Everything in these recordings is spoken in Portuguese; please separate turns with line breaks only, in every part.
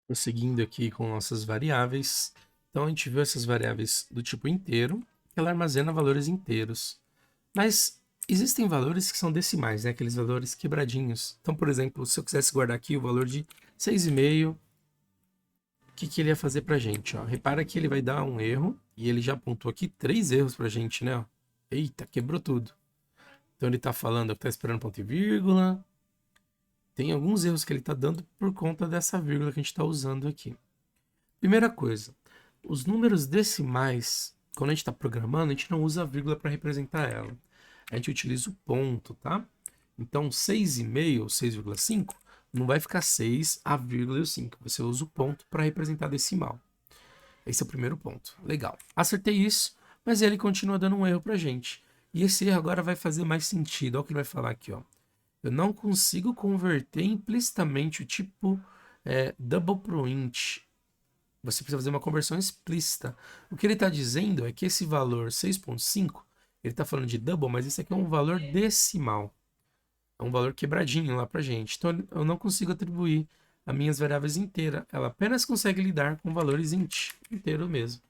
Prosseguindo aqui com nossas variáveis. Então, a gente viu essas variáveis do tipo inteiro, que ela armazena valores inteiros. Mas existem valores que são decimais, né? Aqueles valores quebradinhos. Então, por exemplo, se eu quisesse guardar aqui o valor de 6,5, o que ele ia fazer pra gente? Ó? Repara que ele vai dar um erro, e ele já apontou aqui 3 erros pra gente, né? Ó. Eita, quebrou tudo. Então ele tá falando que tá esperando ponto e vírgula. Tem alguns erros que ele tá dando por conta dessa vírgula que a gente tá usando aqui. Primeira coisa, os números decimais, quando a gente está programando, a gente não usa a vírgula para representar ela. A gente utiliza o ponto, tá? Então, 6,5 ou 6,5 não vai ficar 6, a vírgula e o 5. Você usa o ponto para representar decimal. Esse é o primeiro ponto. Legal. Acertei isso, mas ele continua dando um erro para a gente. E esse erro agora vai fazer mais sentido. Olha o que ele vai falar aqui, ó. Eu não consigo converter implicitamente o tipo double pro int. Você precisa fazer uma conversão explícita. O que ele está dizendo é que esse valor 6,5, ele está falando de double, mas esse aqui é um valor decimal. É um valor quebradinho lá para gente. Então eu não consigo atribuir as minhas variáveis inteiras. Ela apenas consegue lidar com valores inteiro mesmo.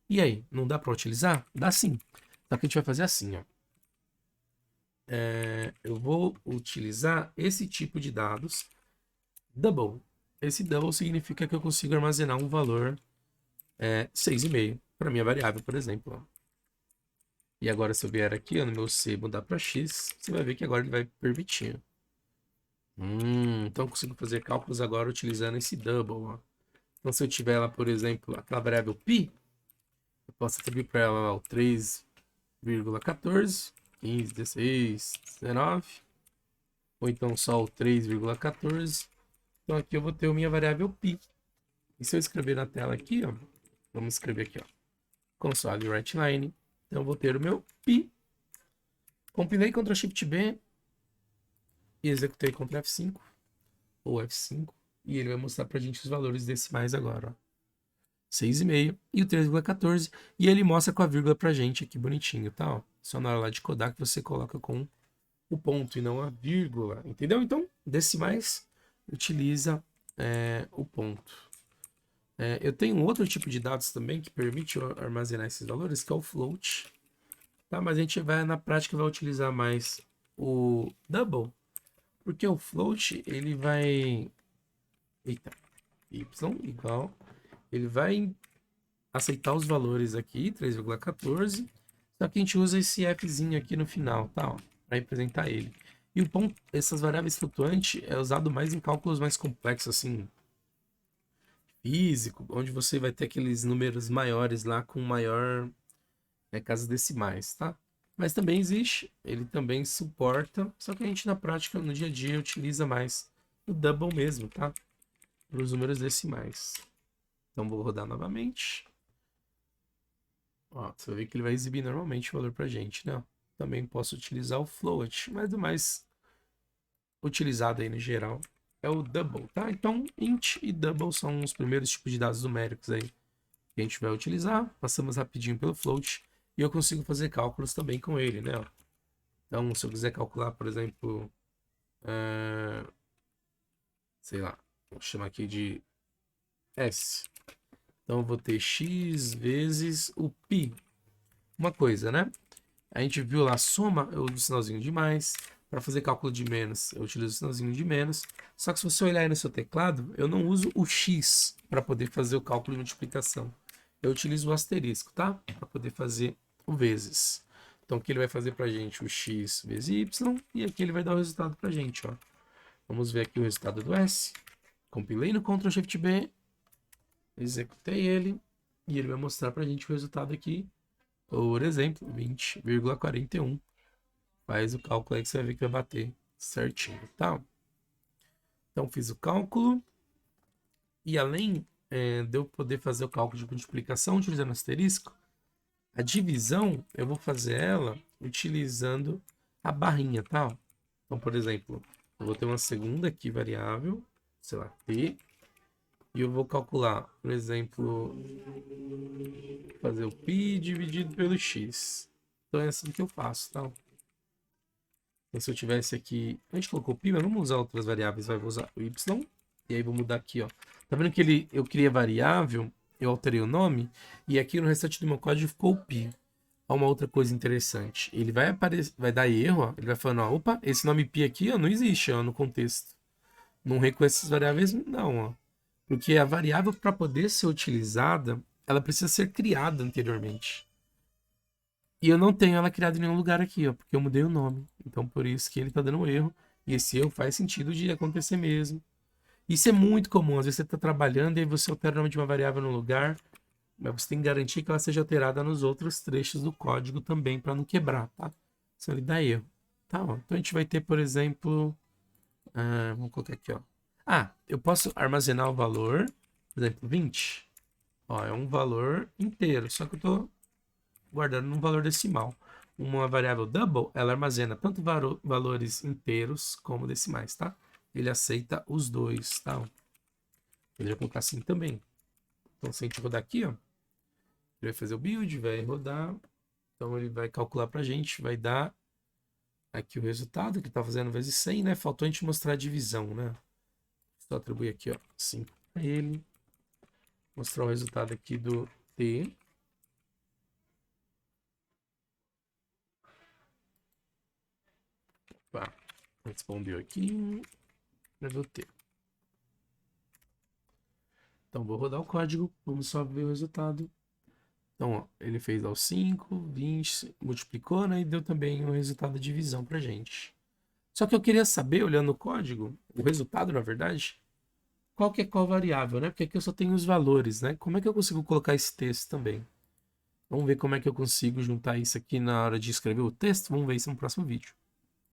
E aí, não dá para utilizar? Dá sim. Só que a gente vai fazer assim, ó. Eu vou utilizar esse tipo de dados double. Esse double significa que eu consigo armazenar um valor 6,5 para minha variável, por exemplo. Ó. E agora, se eu vier aqui ó, no meu C mudar para X, você vai ver que agora ele vai permitir. Então eu consigo fazer cálculos agora utilizando esse double. Ó. Então, se eu tiver lá, por exemplo, aquela variável π, eu posso atribuir para ela o 3,14, 15, 16, 19, ou então só o 3,14. Então aqui eu vou ter a minha variável π. E se eu escrever na tela aqui, ó, vamos escrever aqui, ó, console writeline. Então eu vou ter o meu π. Compilei Ctrl Shift B e executei Ctrl F5 ou F5 e ele vai mostrar pra gente os valores decimais agora, ó. 6,5 e o 3,14 e ele mostra com a vírgula pra gente aqui bonitinho, tá? Ó. Só na hora lá de codar que você coloca com o ponto e não a vírgula, entendeu? Então, decimais utiliza o ponto. Eu tenho um outro tipo de dados também que permite armazenar esses valores, que é o float, tá? Mas a gente vai na prática vai utilizar mais o double, porque o float ele vai, eita, y igual, ele vai aceitar os valores aqui, 3,14, só que a gente usa esse fzinho aqui no final, tá? Para representar ele. E o ponto, essas variáveis flutuantes é usado mais em cálculos mais complexos, assim, físico, onde você vai ter aqueles números maiores lá com maior casas decimais, tá? Mas também existe, ele também suporta, só que a gente na prática, no dia a dia, utiliza mais o double mesmo, tá? Para os números decimais. Então vou rodar novamente. Ó, você vai ver que ele vai exibir normalmente o valor pra gente, né? Também posso utilizar o float, mas o mais utilizado aí no geral é o double, tá? Então int e double são os primeiros tipos de dados numéricos aí que a gente vai utilizar. Passamos rapidinho pelo float e eu consigo fazer cálculos também com ele, né? Então, se eu quiser calcular, por exemplo, sei lá, vou chamar aqui de S. Então, eu vou ter x vezes o π. Uma coisa, né? A gente viu lá a soma, eu uso o sinalzinho de mais. Para fazer cálculo de menos, eu utilizo o sinalzinho de menos. Só que se você olhar aí no seu teclado, eu não uso o x para poder fazer o cálculo de multiplicação. Eu utilizo o asterisco, tá? Para poder fazer o vezes. Então aqui ele vai fazer para a gente o x vezes y e aqui ele vai dar o resultado para a gente, ó. Vamos ver aqui o resultado do S. Compilei no Ctrl Shift B, executei ele e ele vai mostrar para a gente o resultado aqui. Por exemplo, 20,41. Faz o cálculo aí que você vai ver que vai bater certinho, tá? Então fiz o cálculo e além de eu poder fazer o cálculo de multiplicação utilizando asterisco, a divisão eu vou fazer ela utilizando a barrinha, tá? Então, por exemplo, eu vou ter uma segunda aqui variável, sei lá, t, e eu vou calcular, por exemplo, fazer o π dividido pelo x. Então é assim que eu faço, tá? Então, se eu tivesse aqui, a gente colocou π, mas vamos usar outras variáveis, vai usar o y, E aí vou mudar aqui, ó. Tá vendo que eu criei a variável, eu alterei o nome, e aqui no restante do meu código ficou o pi. Olha uma outra coisa interessante. Ele vai aparecer, vai dar erro, ó. Ele vai falando, ó, opa, esse nome pi aqui, ó, não existe, ó, no contexto. Não reconhece essas variáveis, não, ó. Porque a variável, para poder ser utilizada, ela precisa ser criada anteriormente. E eu não tenho ela criada em nenhum lugar aqui, ó, porque eu mudei o nome. Então, por isso que ele tá dando um erro. E esse erro faz sentido de acontecer mesmo. Isso é muito comum. Às vezes você está trabalhando e aí você altera o nome de uma variável no lugar, mas você tem que garantir que ela seja alterada nos outros trechos do código também, para não quebrar, tá? Senão ele dá erro. Tá, ó. Então a gente vai ter, por exemplo... vamos colocar aqui, ó. Eu posso armazenar o valor, por exemplo, 20. Ó, é um valor inteiro, só que eu estou guardando num valor decimal. Uma variável double, ela armazena tanto valores inteiros como decimais, tá? Ele aceita os dois, tá? Ele vai colocar assim também. Então, se a gente rodar aqui, ó, ele vai fazer o build, vai rodar. Então, ele vai calcular pra gente, vai dar aqui o resultado, que tá fazendo vezes 100, né? Faltou a gente mostrar a divisão, né? Só atribuir aqui, ó, 5 para ele. Mostrar o resultado aqui do T. Opa, respondeu aqui. Levou T. Então, vou rodar o código. Vamos só ver o resultado. Então, ó, ele fez aos 5, 20, multiplicou, né? E deu também o resultado da divisão pra gente. Só que eu queria saber, olhando o código, o resultado, na verdade, qual que é qual variável, né? Porque aqui eu só tenho os valores, né? Como é que eu consigo colocar esse texto também? Vamos ver como é que eu consigo juntar isso aqui na hora de escrever o texto. Vamos ver isso no próximo vídeo.